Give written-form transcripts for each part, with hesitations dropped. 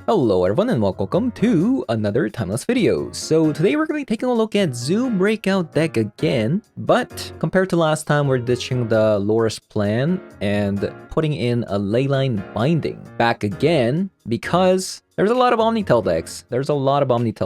Hello everyone and welcome to another timeless video. So today we're going to be taking a look at Zoo Breakout deck again, but compared to last time we're ditching the Loris plan and putting in a Leyline Binding back again because there's a lot of Omnitel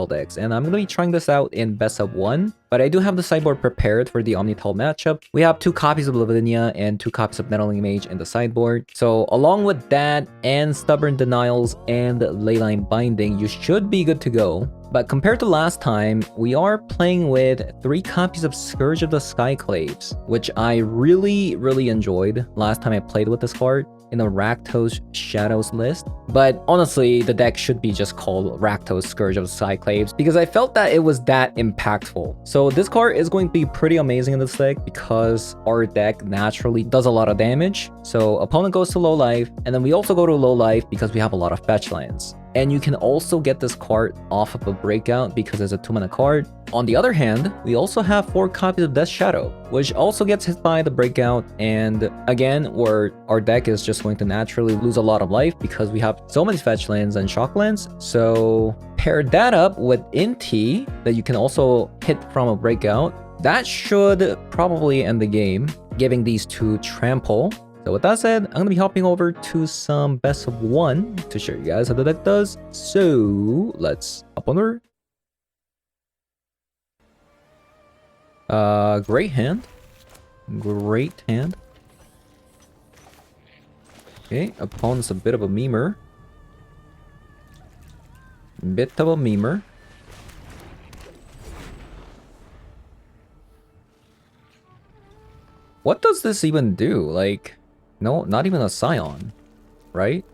decks. And I'm going to be trying this out in best of 1, but I do have the sideboard prepared for the Omnitel matchup. We have 2 copies of Lavinia and 2 copies of Meddling Mage in the sideboard. So along with that and Stubborn Denials and Leyline Binding, you should be good to go. But compared to last time, we are playing with 3 copies of Scourge of the Skyclaves, which I really enjoyed last time I played with this card in the Rakdos Shadows list. But honestly, the deck should be just called Rakdos Scourge of the Skyclaves because I felt that it was that impactful. So this card is going to be pretty amazing in this deck because our deck naturally does a lot of damage. So opponent goes to low life, and then we also go to low life because we have a lot of fetch lands. And you can also get this card off of a Breakout because it's a 2-mana card. On the other hand, we also have 4 copies of Death Shadow, which also gets hit by the Breakout. And again, where our deck is just going to naturally lose a lot of life because we have so many fetch lands and shock lands. So pair that up with Inti that you can also hit from a Breakout. That should probably end the game, giving these 2 trample. So with that said, I'm going to be hopping over to some best of 1 to show you guys how the deck does. So let's hop on over. Great hand. Okay, opponent's a bit of a memer. What does this even do? Like, no, not even a Scion, right?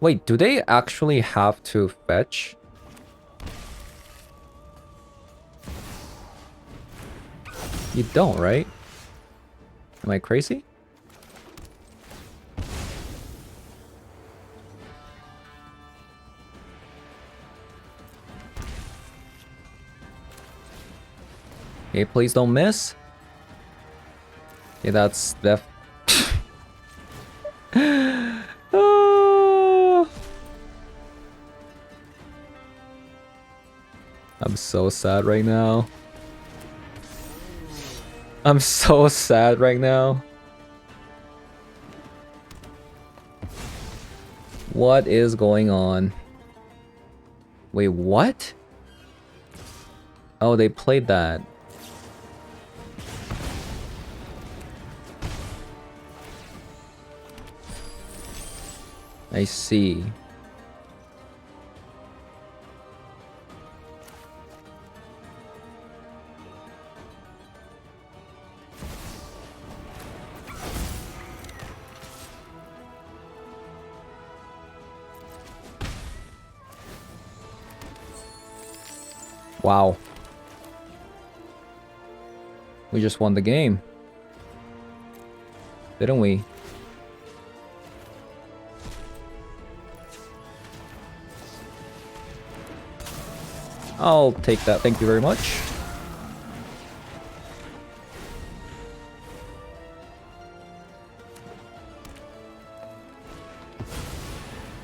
Wait, do they actually have to fetch? You don't, right? Am I crazy? Okay, please don't miss. Okay, that's def. I'm so sad right now. What is going on? Wait, what? Oh, they played that. I see. Wow. We just won the game. Didn't we? I'll take that, thank you very much.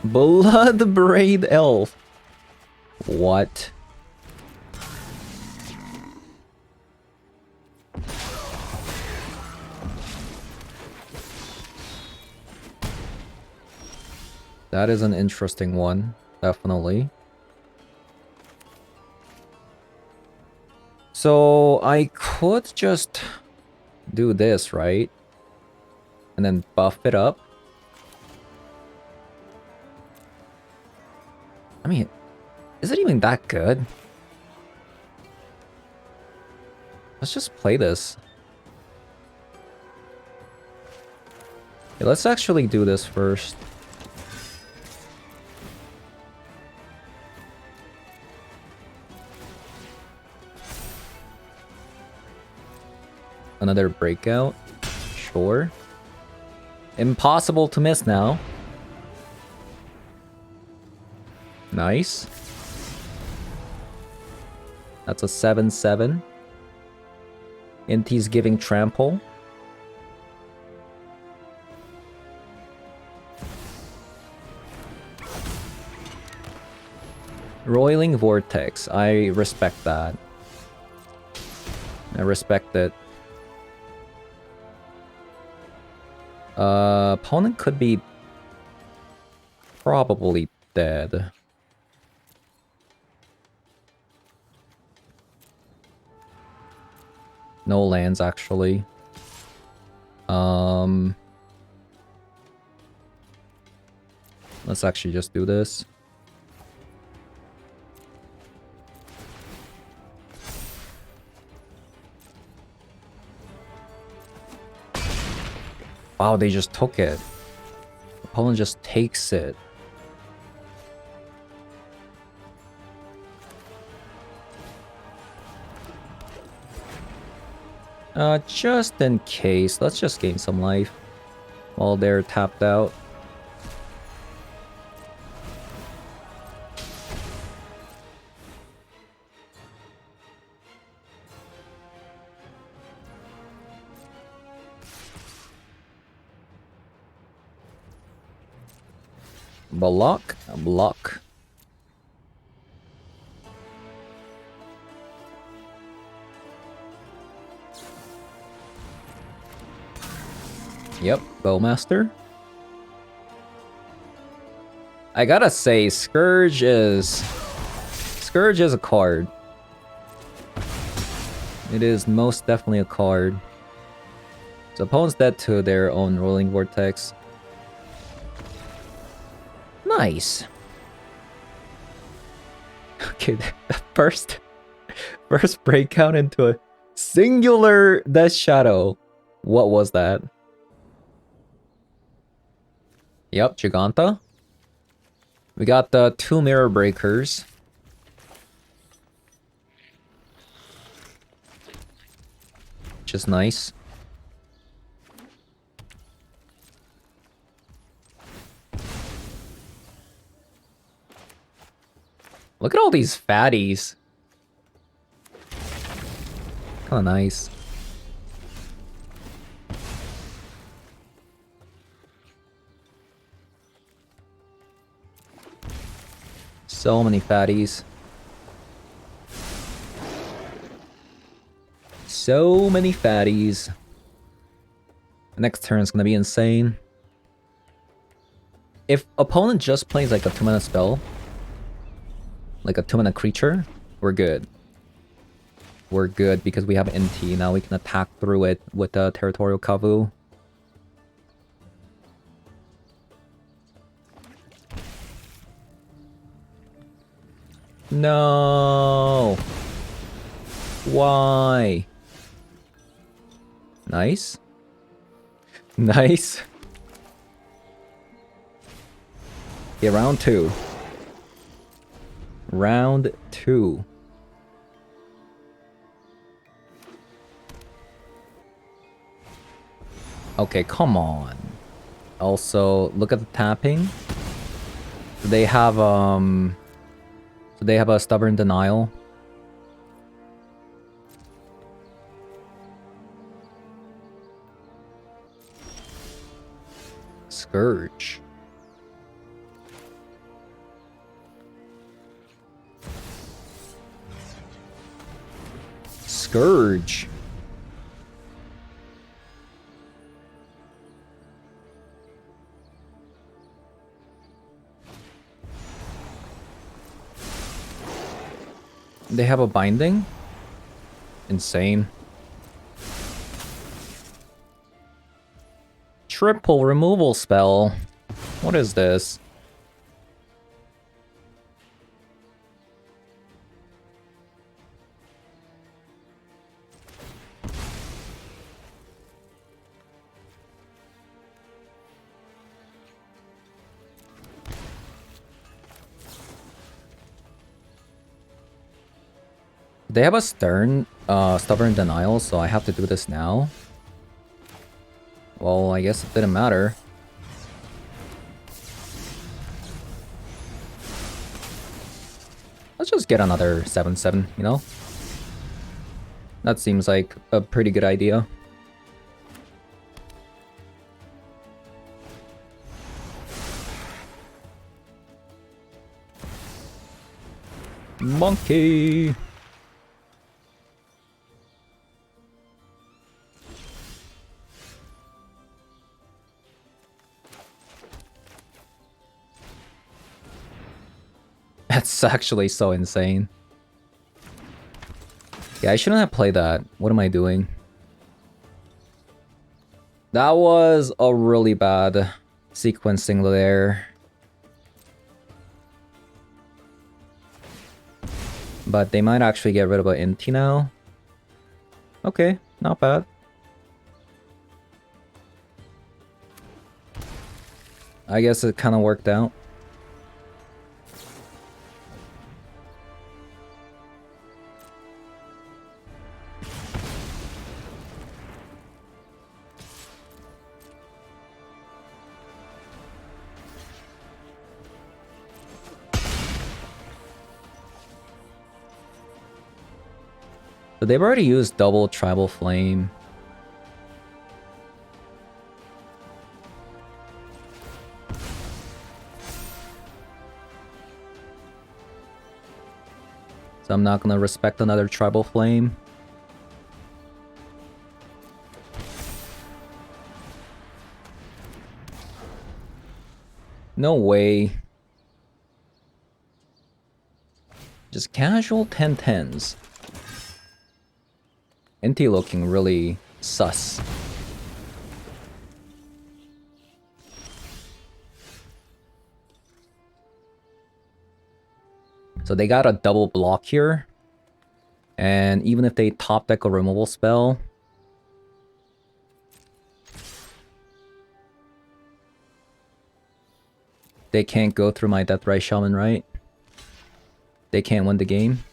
Bloodbraid Elf. What? That is an interesting one, definitely. So I could just do this, right? And then buff it up. I mean, is it even that good? Let's just play this. Okay, let's actually do this first. Another Breakout. Sure. Impossible to miss now. Nice. That's a 7/7. Inti's giving trample. Roiling Vortex. I respect that. I respect it. Opponent could be probably dead. No lands, actually. Let's actually just do this. Wow, they just took it. Opponent just takes it. Just in case, let's just gain some life while they're tapped out. Block, block. Yep, Bowmaster. I gotta say, Scourge is a card. It is most definitely a card. So opponent's dead to their own Rolling Vortex. Nice. Okay, first breakout into a singular Death Shadow. What was that? Yep, Giganta. We got the 2 Mirror Breakers. Which is nice. Look at all these fatties. Kinda nice. So many fatties. So many fatties. The next turn is gonna be insane. If opponent just plays like a 2-mana spell, like a 2-mana creature, we're good. We're good because we have NT. Now we can attack through it with the Territorial Kavu. No! Why? Nice. Nice. Okay, round 2. Round 2. Okay, come on. Also, look at the tapping. They have a Stubborn Denial. Scourge. Scourge. They have a binding? Insane. Triple removal spell. What is this? They have a Stubborn Denial, so I have to do this now. Well, I guess it didn't matter. Let's just get another 7/7, you know? That seems like a pretty good idea. Monkey! That's actually so insane. Yeah, I shouldn't have played that. What am I doing? That was a really bad sequencing there. But they might actually get rid of an Inti now. Okay, not bad. I guess it kind of worked out. So they've already used double tribal flame. So I'm not gonna respect another tribal flame. No way. Just casual 10-10s. Inti looking really sus. So they got a double block here. And even if they top deck a removal spell, they can't go through my Deathrise Shaman, right? They can't win the game.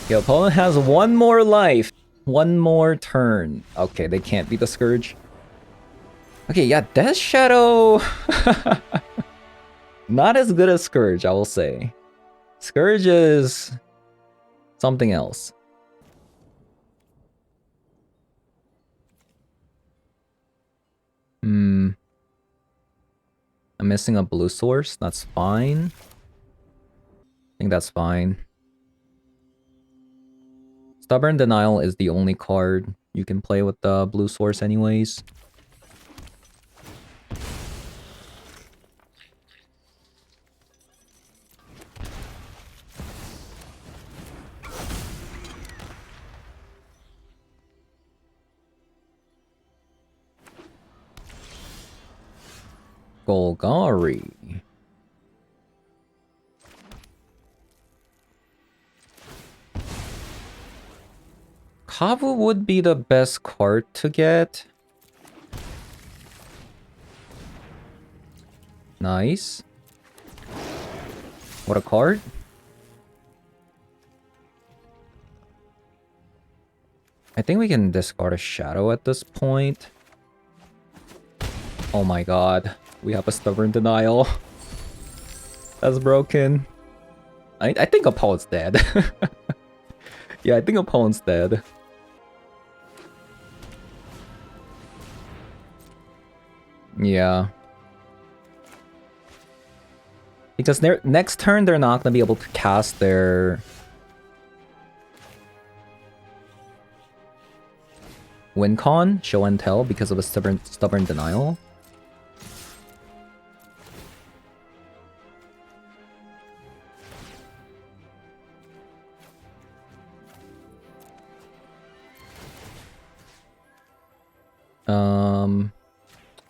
Your opponent has one more life. One more turn. Okay, they can't beat the Scourge. Okay, yeah, Death Shadow... Not as good as Scourge, I will say. Scourge is... something else. I'm missing a blue source. That's fine. I think that's fine. Stubborn Denial is the only card you can play with the blue source anyways. Golgari. Kavu would be the best card to get. Nice. What a card. I think we can discard a Shadow at this point. Oh my god. We have a Stubborn Denial. That's broken. I think opponent's dead. Yeah, I think opponent's dead. Yeah. Because next turn they're not gonna be able to cast their Wincon, Show and Tell, because of a stubborn Denial.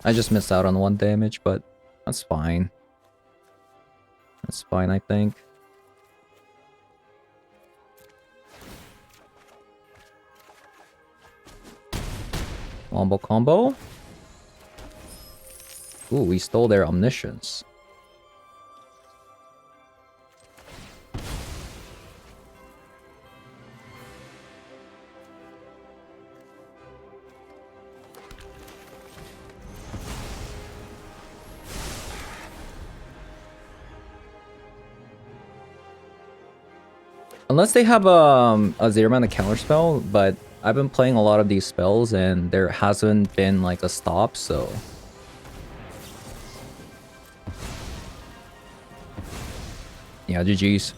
I just missed out on 1 damage, but that's fine. That's fine, I think. Combo. Ooh, we stole their Omniscience. Unless they have a 0-mana counter spell, but I've been playing a lot of these spells and there hasn't been like a stop, so... Yeah, GG's.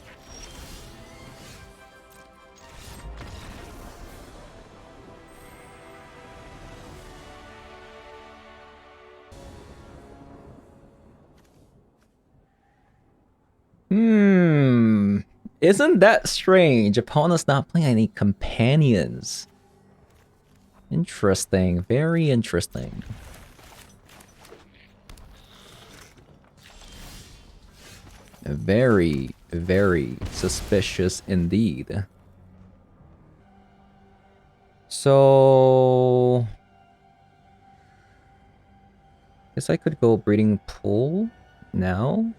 Isn't that strange? Opponent's not playing any companions. Interesting. Very interesting. Very, very suspicious indeed. So... guess I could go Breeding Pool now?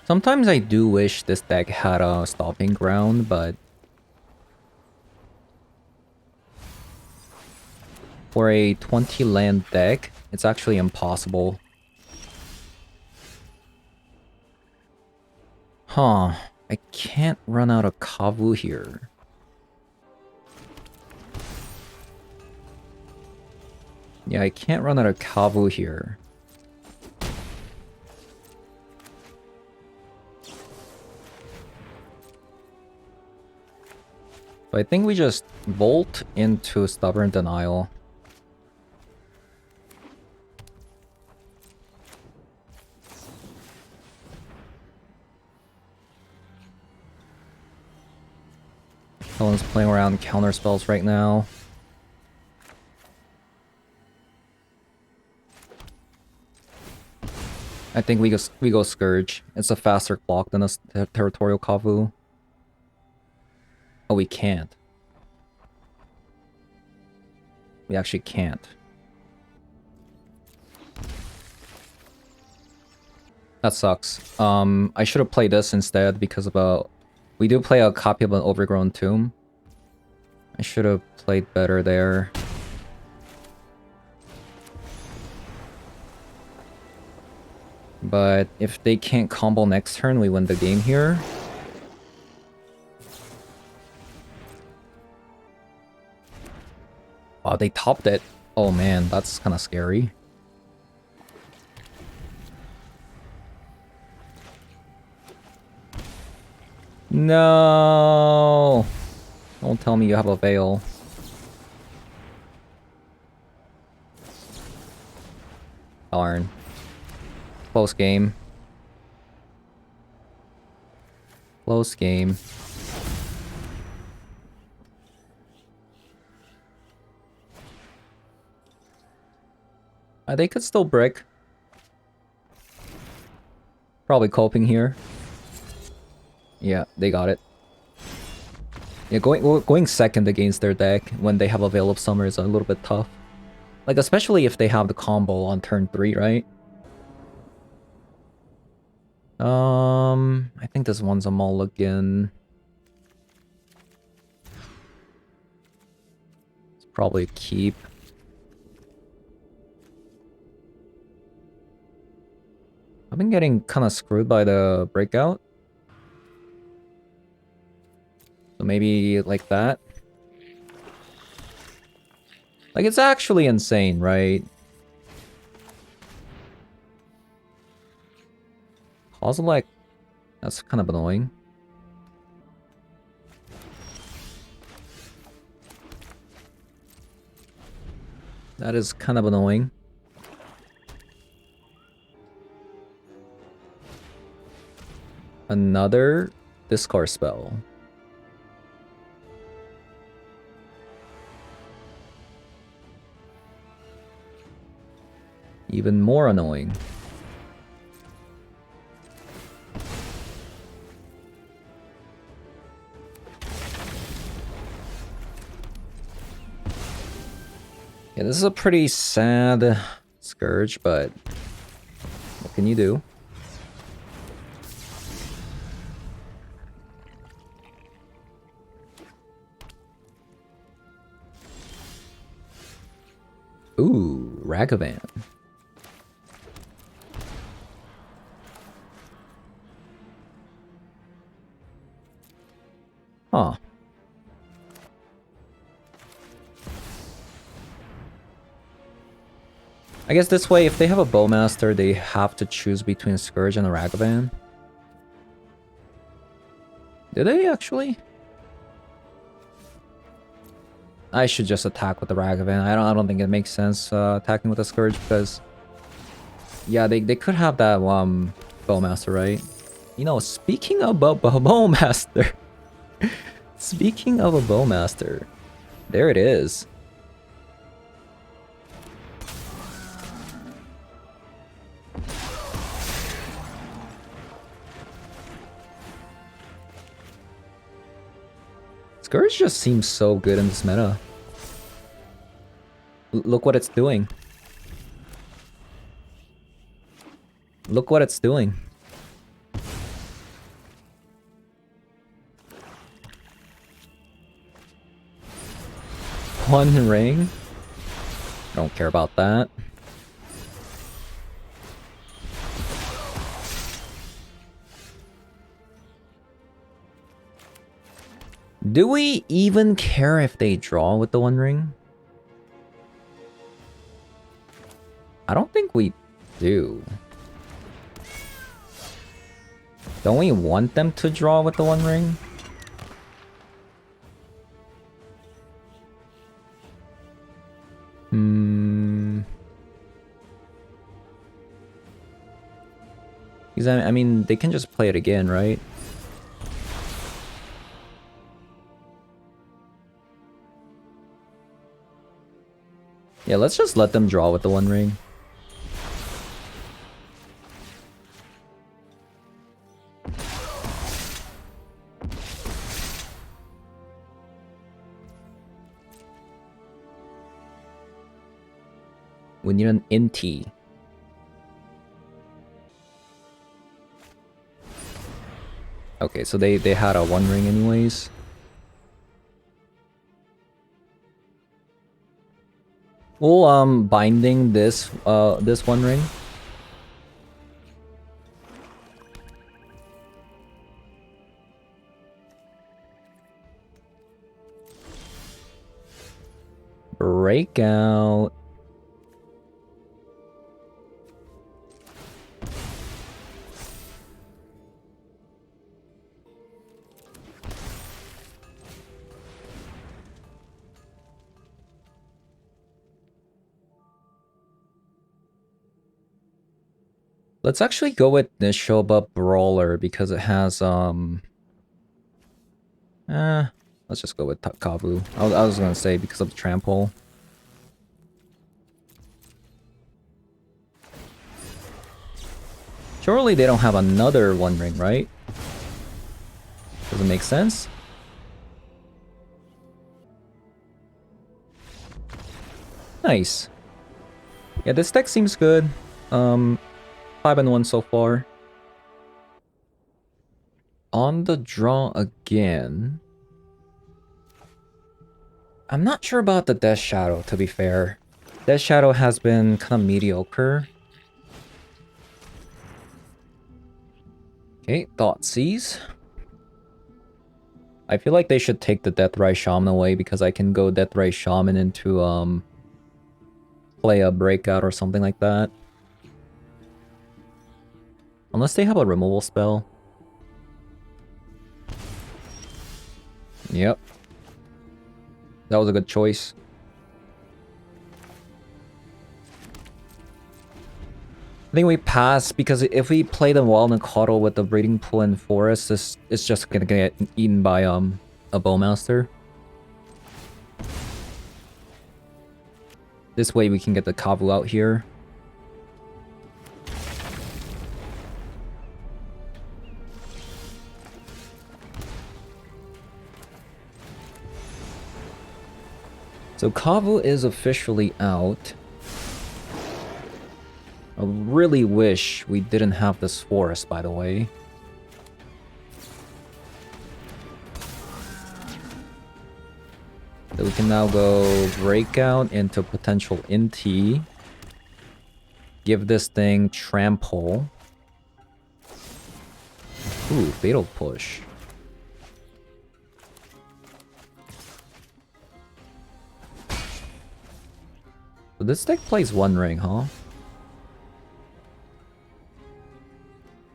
Sometimes I do wish this deck had a stopping ground, but... for a 20 land deck, it's actually impossible. Huh. I can't run out of Kavu here. Yeah, I can't run out of Kavu here. So I think we just bolt into Stubborn Denial. Someone's playing around counter spells right now. I think we go Scourge. It's a faster clock than a Territorial Kavu. Oh, we can't. We actually can't. That sucks. I should have played this instead because we do play a copy of an Overgrown Tomb. I should have played better there. But if they can't combo next turn, we win the game here. Wow, they topped it. Oh man, that's kind of scary. No! Don't tell me you have a Veil. Darn. Close game. Close game. They could still brick. Probably coping here. Yeah, they got it. Yeah, going second against their deck when they have a Veil of Summer is a little bit tough. Like, especially if they have the combo on turn 3, right? I think this one's a mulligan. It's probably a keep. I've been getting kind of screwed by the Breakout. So maybe like that. Like, it's actually insane, right? Kozilek, that's kind of annoying. That is kind of annoying. Another discard spell. Even more annoying. Yeah, this is a pretty sad Scourge, but what can you do? Ooh, Ragavan. Huh. I guess this way, if they have a Bowmaster, they have to choose between Scourge and a Ragavan. Do they actually? I should just attack with the Ragavan. I don't think it makes sense attacking with the Scourge because yeah, they could have that Bowmaster, right? You know, speaking of a Bowmaster. Speaking of a Bowmaster, there it is. Scourge just seems so good in this meta. Look what it's doing. Look what it's doing. One ring? I don't care about that. Do we even care if they draw with the One Ring? I don't think we do. Don't we want them to draw with the One Ring? Because I mean, they can just play it again, right? Yeah, let's just let them draw with the One Ring. We need an Inti. Okay, so they had a One Ring anyways. We'll binding this this One Ring. Breakout. Let's actually go with Nishoba Brawler because it has let's just go with Kavu. I was gonna say because of the trample. Surely they don't have another One Ring, right? Does it make sense? Nice. Yeah, this deck seems good. 5-1 so far. On the draw again. I'm not sure about the Death Shadow, to be fair. Death Shadow has been kind of mediocre. Okay, Thoughtseize. I feel like they should take the Deathrise Shaman away because I can go Deathrise Shaman into play a Breakout or something like that. Unless they have a removal spell. Yep. That was a good choice. I think we pass because if we play the Walnut Coddle with the Breeding Pool and Forest, it's just gonna get eaten by a Bowmaster. This way we can get the Kavu out here. So Kavu is officially out. I really wish we didn't have this forest, by the way. So we can now go Breakout into potential Inti. Give this thing Trample. Ooh, Fatal Push. So this deck plays One Ring, huh?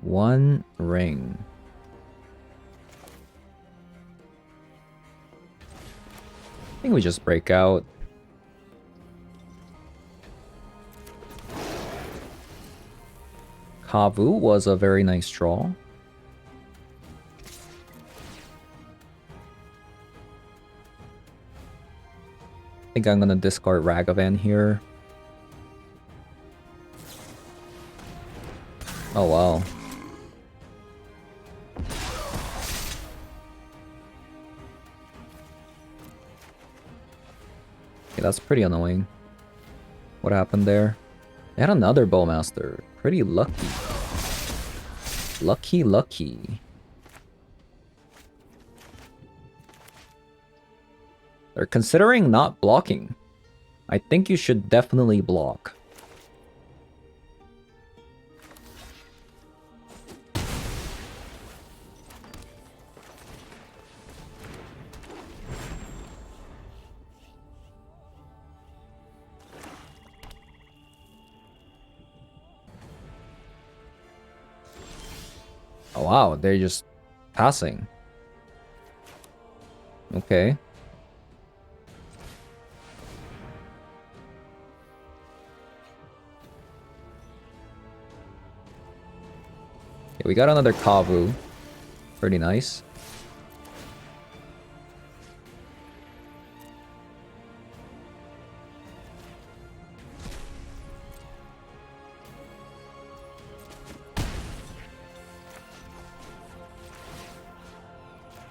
One Ring. I think we just break out. Kavu was a very nice draw. I think I'm gonna discard Ragavan here. Oh wow. Okay, that's pretty annoying. What happened there? They had another Bowmaster. Pretty lucky. Lucky. They're considering not blocking. I think you should definitely block. Oh wow, they're just passing. Okay. We got another Kavu. Pretty nice.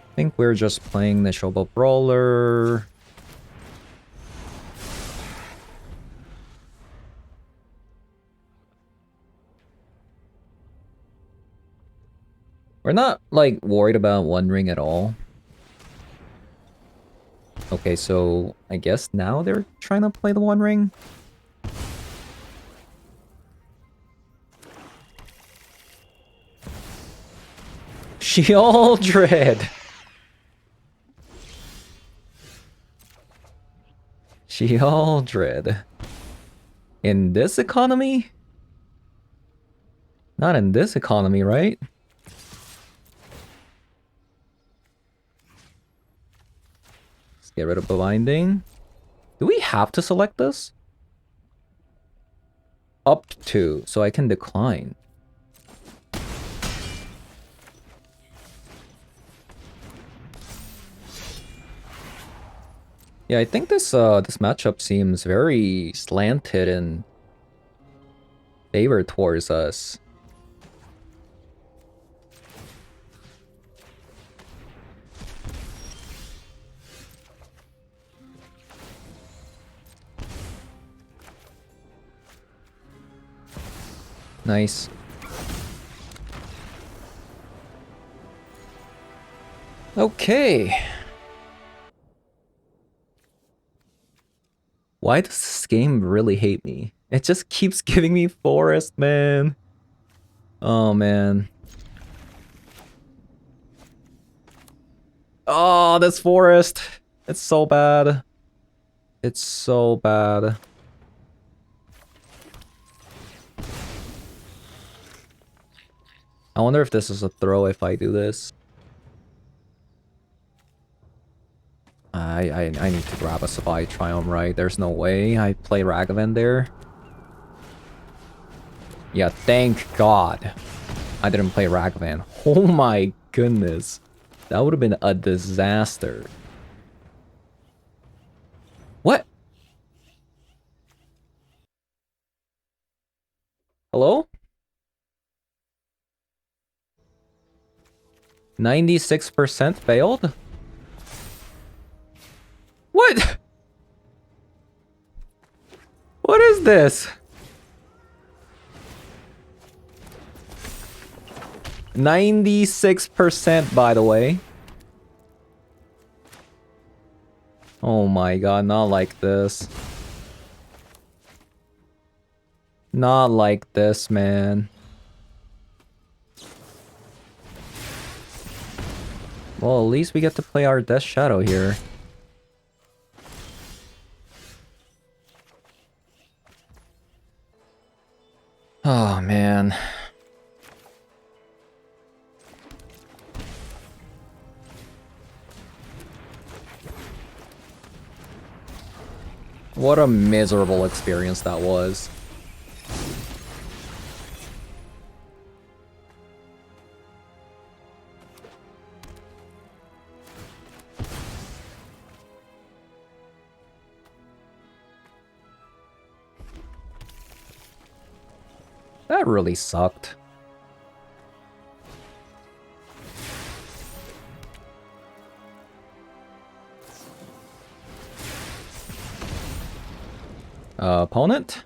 I think we're just playing the Shobo Brawler. We're not, like, worried about One Ring at all. Okay, so I guess now they're trying to play the One Ring. Shealdred! Shealdred. In this economy? Not in this economy, right? Let's get rid of the binding. Do we have to select this? Up to, so I can decline. Yeah, I think this this matchup seems very slanted and favored towards us. Nice. Okay. Why does this game really hate me? It just keeps giving me forest, man. Oh, man. Oh, this forest. It's so bad. It's so bad. I wonder if this is a throw if I do this. I need to grab a Savai Triumph, right? There's no way I play Ragavan there. Yeah, thank God I didn't play Ragavan. Oh my goodness. That would have been a disaster. What? Hello? 96% failed? What? What is this? 96% by the way. Oh my god, not like this. Not like this, man. Well, at least we get to play our Death Shadow here. Oh, man. What a miserable experience that was. That really sucked. Opponent?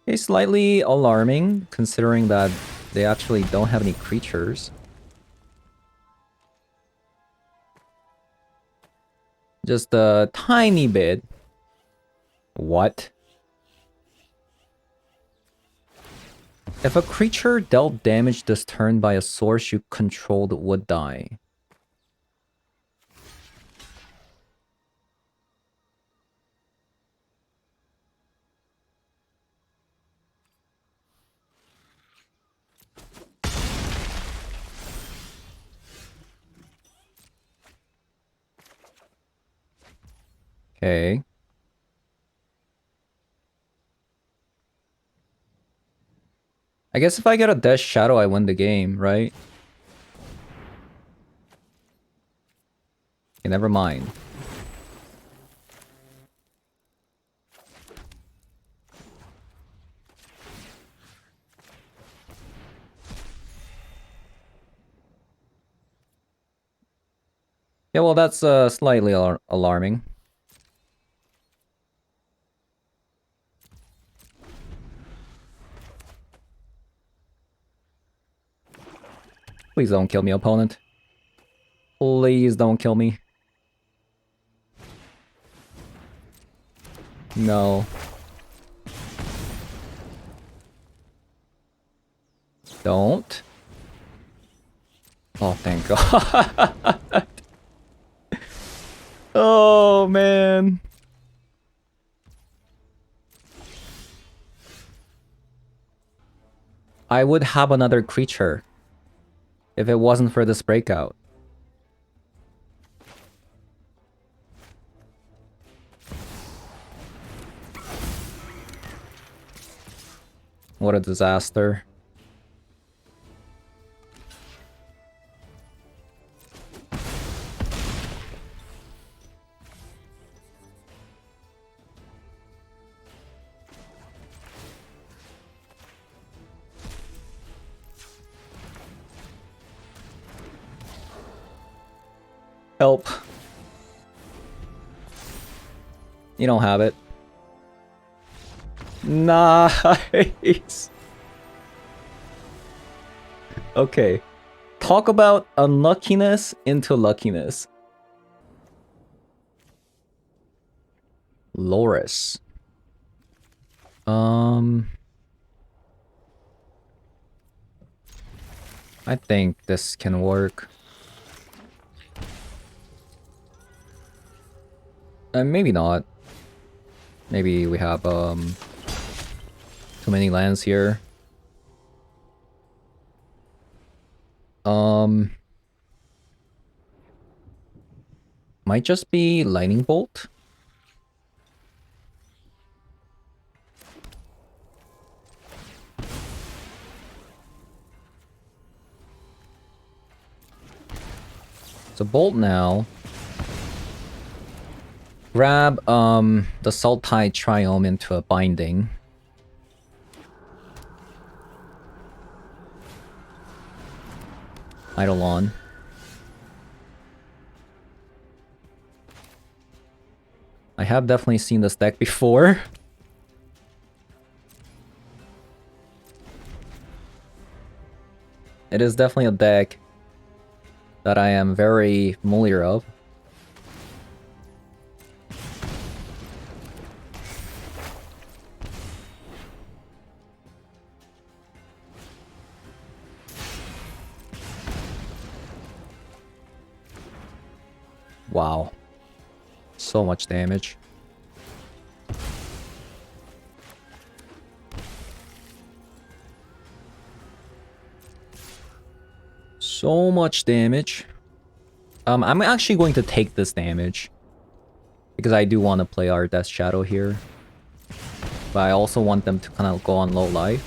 Okay, slightly alarming, considering that they actually don't have any creatures. Just a tiny bit. What? If a creature dealt damage this turn by a source you controlled would die. Okay. I guess if I get a Death Shadow, I win the game, right? Okay, never mind. Yeah, well, that's slightly alarming. Please don't kill me, opponent. Please don't kill me. No. Don't. Oh, thank God. Oh, man. I would have another creature if it wasn't for this breakout. What a disaster. Help. You don't have it. Nice. Okay. Talk about unluckiness into luckiness. Loris. I think this can work. Maybe not. Maybe we have too many lands here. Might just be Lightning Bolt. So Bolt now. Grab the Sultai Triome into a binding. Eidolon. I have definitely seen this deck before. It is definitely a deck that I am very familiar of. Wow. So much damage. So much damage. I'm actually going to take this damage. Because I do want to play our Death Shadow here. But I also want them to kind of go on low life.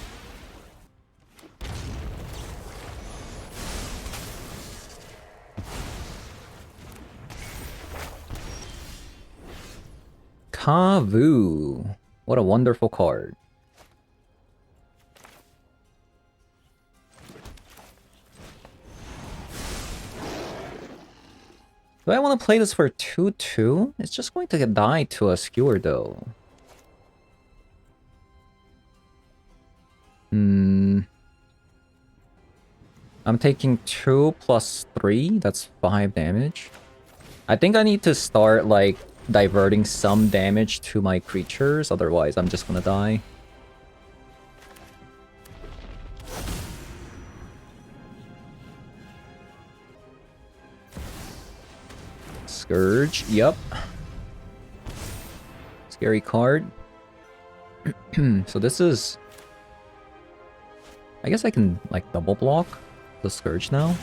Kavu. What a wonderful card. Do I want to play this for 2-2? It's just going to die to a Skewer though. I'm taking 2 plus 3. That's 5 damage. I think I need to start like diverting some damage to my creatures. Otherwise, I'm just gonna die. Scourge, yep. Scary card. So this is... I guess I can, like, double block the Scourge now.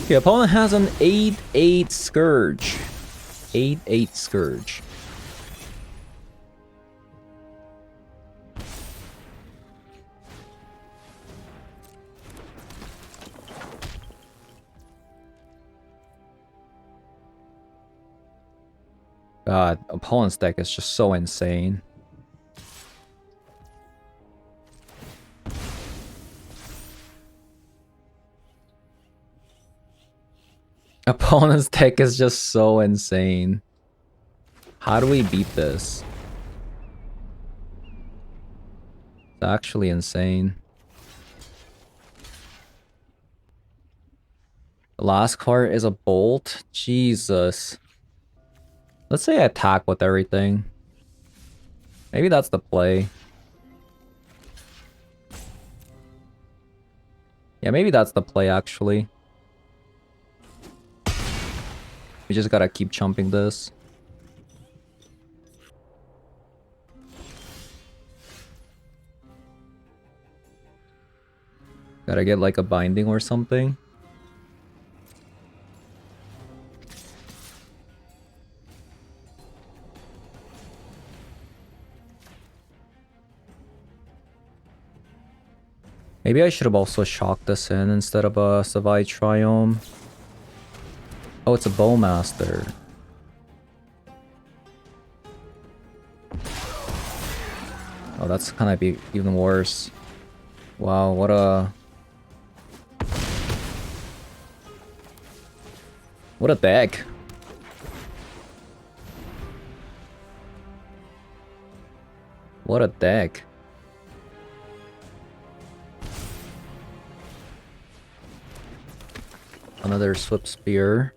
The opponent has an 8-8 Scourge. 8-8 Scourge. God, opponent's deck is just so insane. Opponent's deck is just so insane. How do we beat this? It's actually insane. The last card is a bolt. Jesus. Let's say I attack with everything. Maybe that's the play. Yeah, maybe that's the play actually. We just gotta keep chumping this. Gotta get like a binding or something. Maybe I should have also shocked this in instead of a Savai Triome. Oh, it's a Bowmaster. Oh, that's gonna be even worse. Wow, what a... What a deck. What a deck. Another Swift Spear.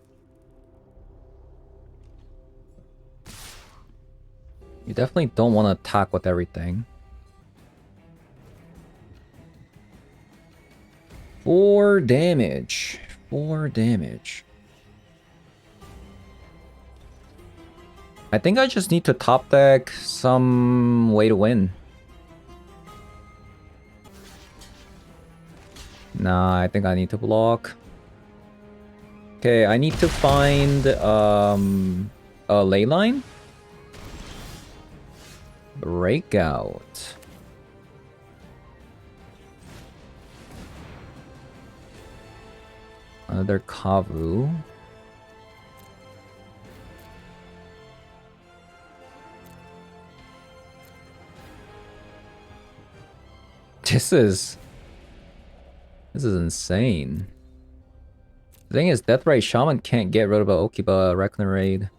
You definitely don't want to attack with everything. 4 damage. 4 damage. I think I just need to top deck some way to win. Nah, I think I need to block. Okay, I need to find a ley line. Breakout. Another Kavu. This is insane. The thing is, Deathray Shaman can't get rid of a Okiba Reckoner Raid.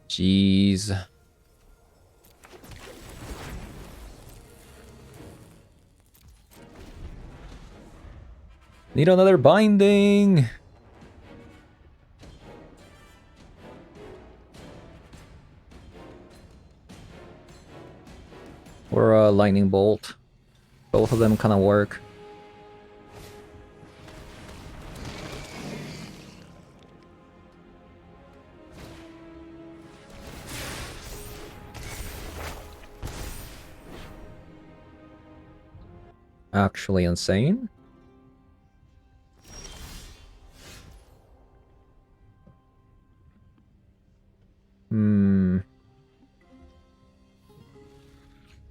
Jeez. Need another binding. Or a lightning bolt. Both of them kind of work. Actually insane.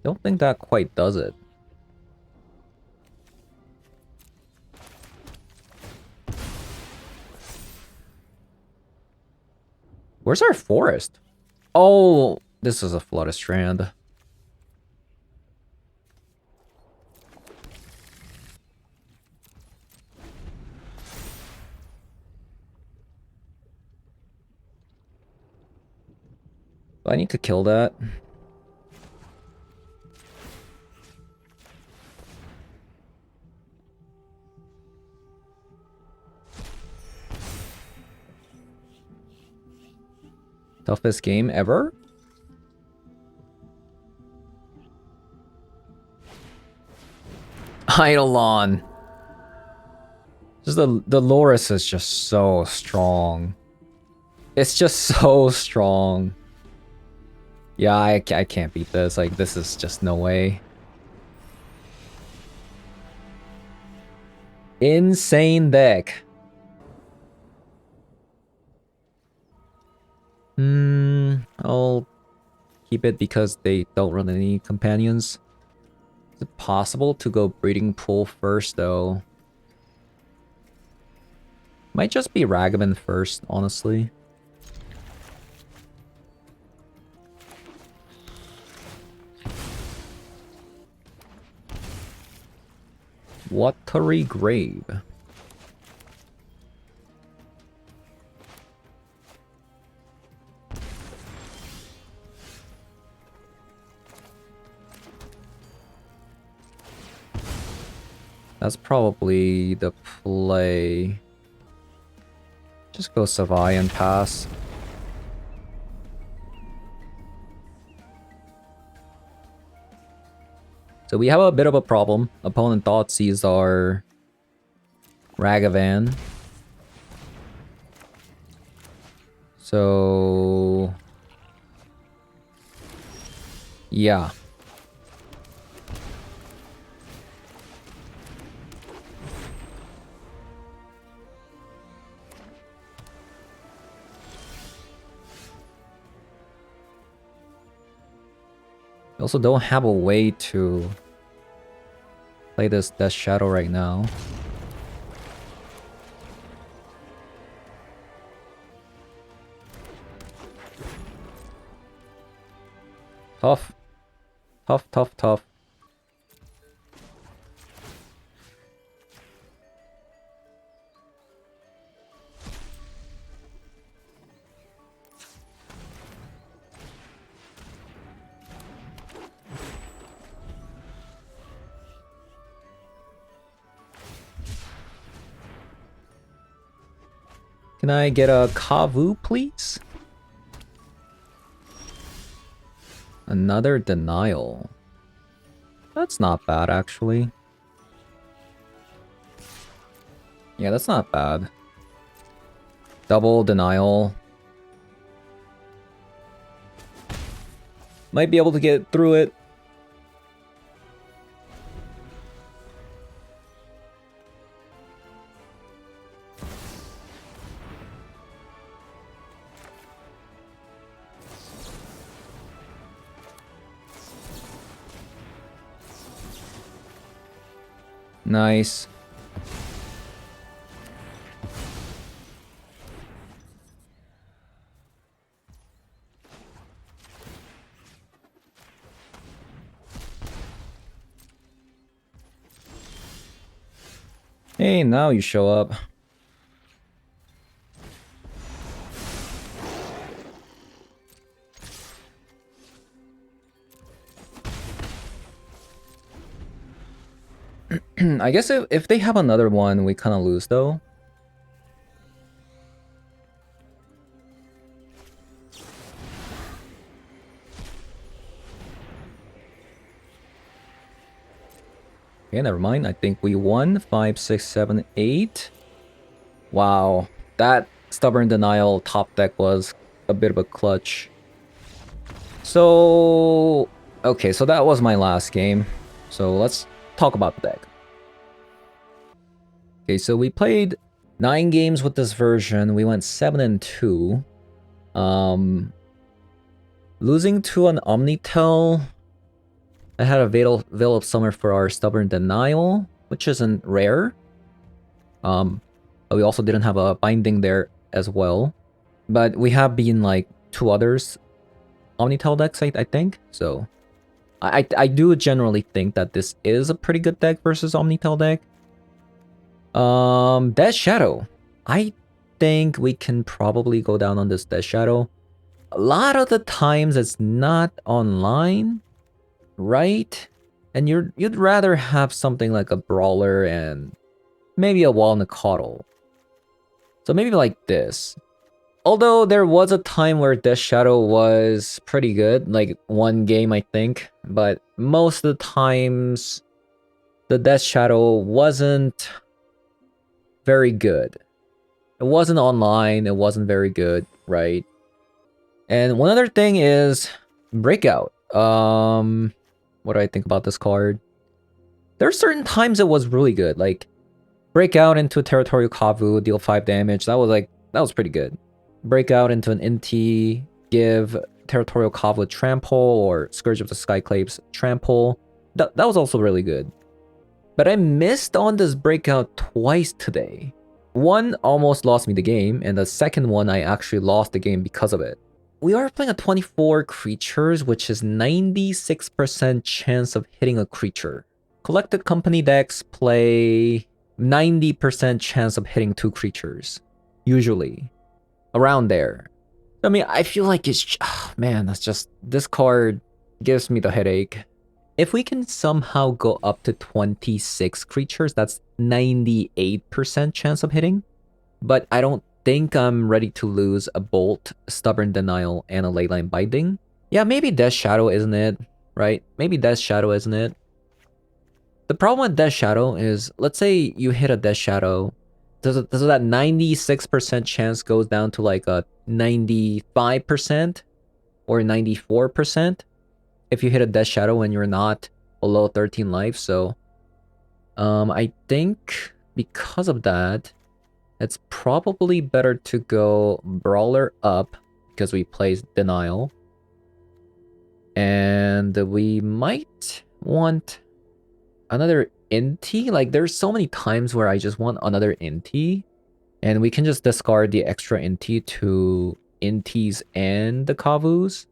Don't think that quite does it. Where's our forest? Oh, this is a flooded strand. I need to kill that. Toughest game ever? Eidolon. Just the Loris is just so strong. It's just so strong. Yeah, I can't beat this. Like, this is just no way. Insane deck. I'll keep it because they don't run any companions. Is it possible to go breeding pool first, though? Might just be Ragavan first, honestly. Watery Grave. That's probably the play. Just go Savai and pass. So we have a bit of a problem. Opponent thought sees our Ragavan. So yeah. We also don't have a way to play this Death Shadow right now. Tough. Tough, tough, tough. Can I get a Kavu, please? Another denial. That's not bad, actually. Yeah, that's not bad. Double denial. Might be able to get through it. Nice. Hey, now you show up. I guess if they have another one, we kind of lose though. Okay, never mind. I think we won. 5, 6, 7, 8. Wow, that Stubborn Denial top deck was a bit of a clutch. So, okay, so that was my last game. So let's talk about the deck. Okay, so we played 9 games with this version. We went 7 and 2. Losing to an Omnitel. I had a Veil of Summer for our Stubborn Denial, which isn't rare. But we also didn't have a Binding there as well. But we have been like 2 others Omnitel decks, I think. So I do generally think that this is a pretty good deck versus Omnitel deck. Death Shadow. I think we can probably go down on this Death Shadow. A lot of the times it's not online, right? And you'd rather have something like a Brawler and maybe a Walnut Coddle. So maybe like this. Although there was a time where Death Shadow was pretty good, like 1 game I think, but most of the times the Death Shadow wasn't very good. It wasn't online, it wasn't very good, right? And one other thing is Breakout. What do I think about this card? There are certain times it was really good, like Breakout into Territorial Kavu, deal 5 damage. That was pretty good. Breakout into an NT, give Territorial Kavu Trample or Scourge of the Skyclapes Trample. That was also really good. But I missed on this Breakout twice today. One almost lost me the game, and the second one I actually lost the game because of it. We are playing a 24 creatures, which is 96% chance of hitting a creature. Collected Company decks play 90% chance of hitting 2 creatures. Usually. Around there. I mean, I feel like it's... Oh, man, that's just... This card gives me the headache. If we can somehow go up to 26 creatures, that's 98% chance of hitting. But I don't think I'm ready to lose a Bolt, Stubborn Denial, and a Leyline Binding. Yeah, maybe Death Shadow, isn't it? Right? Maybe Death Shadow, isn't it? The problem with Death Shadow is, let's say you hit a Death Shadow, does that 96% chance goes down to like a 95% or 94% if you hit a Death Shadow when you're not below 13 life. So I think because of that, it's probably better to go Brawler up because we plays Denial. And we might want another Inti. Like, there's so many times where I just want another Inti. And we can just discard the extra Inti to Intis and the Kavus.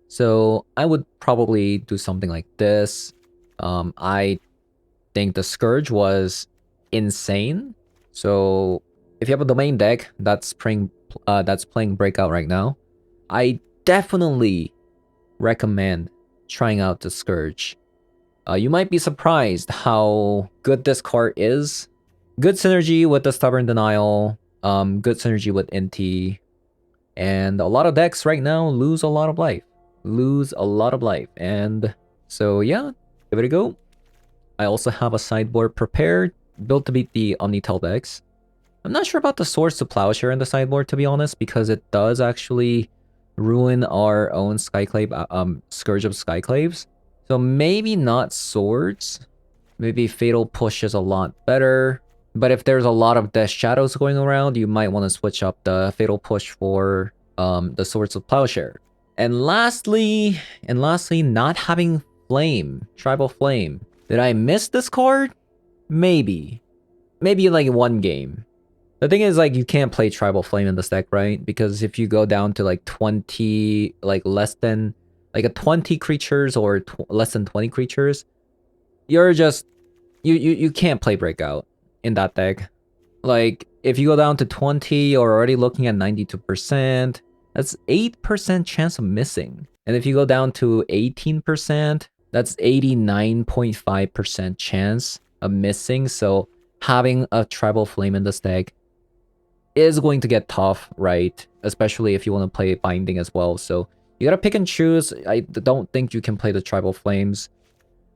So I would probably do something like this. I think the Scourge was insane. So if you have a domain deck that's playing Breakout right now, I definitely recommend trying out the Scourge. You might be surprised how good this card is. Good synergy with the Stubborn Denial, good synergy with NT, and a lot of decks right now lose a lot of life. And so yeah, give it a go. I also have a sideboard prepared, built to beat the Omnitel decks. I'm not sure about the Swords to Plowshare in the sideboard, to be honest, because it does actually ruin our own Skyclave, Scourge of Skyclaves. So maybe not Swords. Maybe Fatal Push is a lot better. But if there's a lot of Death Shadows going around, you might want to switch up the Fatal Push for the Swords of Plowshare. And lastly, not having Flame, Tribal Flame. Did I miss this card? Maybe. Maybe like 1 game. The thing is, like, you can't play Tribal Flame in this deck, right? Because if you go down to like 20, like less than, like a 20 creatures or less than 20 creatures, you're just, you can't play Breakout. in that deck. Like, if you go down to 20, you're already looking at 92%. That's 8% chance of missing. And if you go down to 18%, that's 89.5% chance of missing. So having a Tribal Flame in this deck is going to get tough, right? Especially if you want to play Binding as well. So you gotta pick and choose. I don't think you can play the Tribal Flames.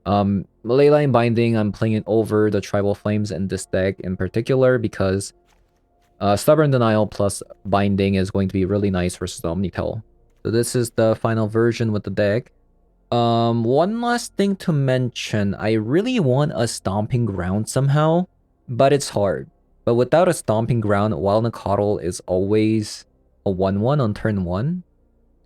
Leyline Binding, I'm playing it over the Tribal Flames in this deck in particular because Stubborn Denial plus Binding is going to be really nice versus the Omnitel. So this is the final version with the deck. One last thing to mention, I really want a Stomping Ground somehow, but it's hard. But without a Stomping Ground, Wild Nacatl is always a 1/1 on turn 1.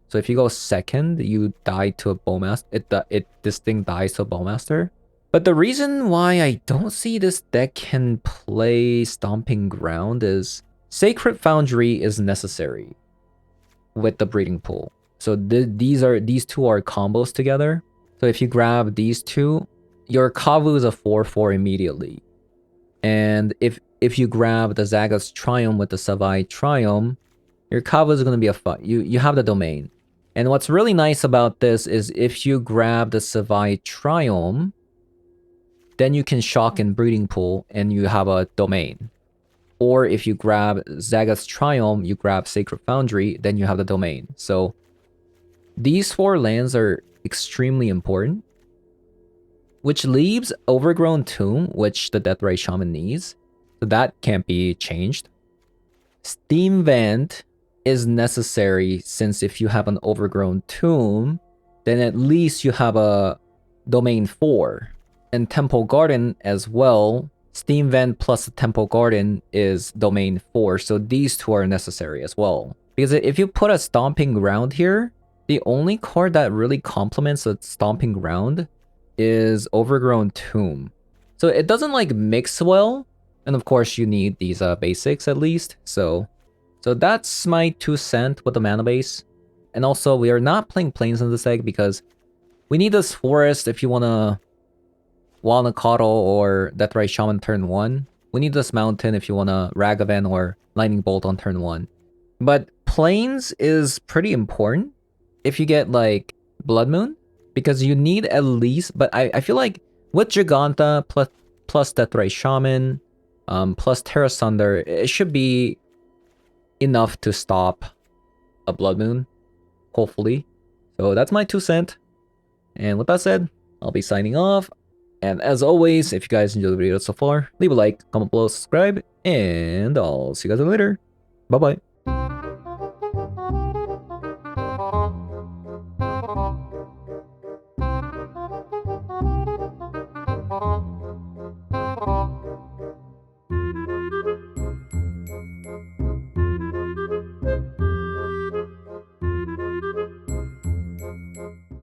So if you go second, you die to a Bowmaster. This thing dies to a Bowmaster. But the reason why I don't see this deck can play Stomping Ground is Sacred Foundry is necessary with the Breeding Pool. So these two are combos together. So if you grab these two, your Kavu is a 4/4 immediately. And if you grab the Zaga's Triumph with the Savai Triumph, your Kavu is going to be a 5. You have the domain. And what's really nice about this is if you grab the Savai Triumph, then you can shock and Breeding Pool and you have a domain. Or if you grab Zaga's Triumph, you grab Sacred Foundry, then you have the domain. So these 4 lands are extremely important, which leaves Overgrown Tomb, which the Deathrite Shaman needs. So that can't be changed. Steam Vent is necessary since if you have an Overgrown Tomb, then at least you have a Domain 4. And Temple Garden as well. Steam Vent plus the Temple Garden is Domain 4, so these two are necessary as well. Because if you put a Stomping Ground here, the only card that really complements the Stomping Ground is Overgrown Tomb. So it doesn't like mix well, and of course you need these basics at least, so that's my 2 cents with the mana base. And also, we are not playing Plains in this deck because we need this Forest if you want to Wild Nacatl or Deathrite Shaman turn 1. We need this Mountain if you want to Ragavan or Lightning Bolt on turn 1. But Plains is pretty important if you get like Blood Moon, because you need at least, but I feel like with Giganta plus Deathrite Shaman, plus Terra Sunder, it should be enough to stop a Blood Moon, hopefully. So that's my 2 cents. And with that said, I'll be signing off. And as always, if you guys enjoyed the video so far, leave a like, comment below, subscribe, and I'll see you guys later. Bye-bye.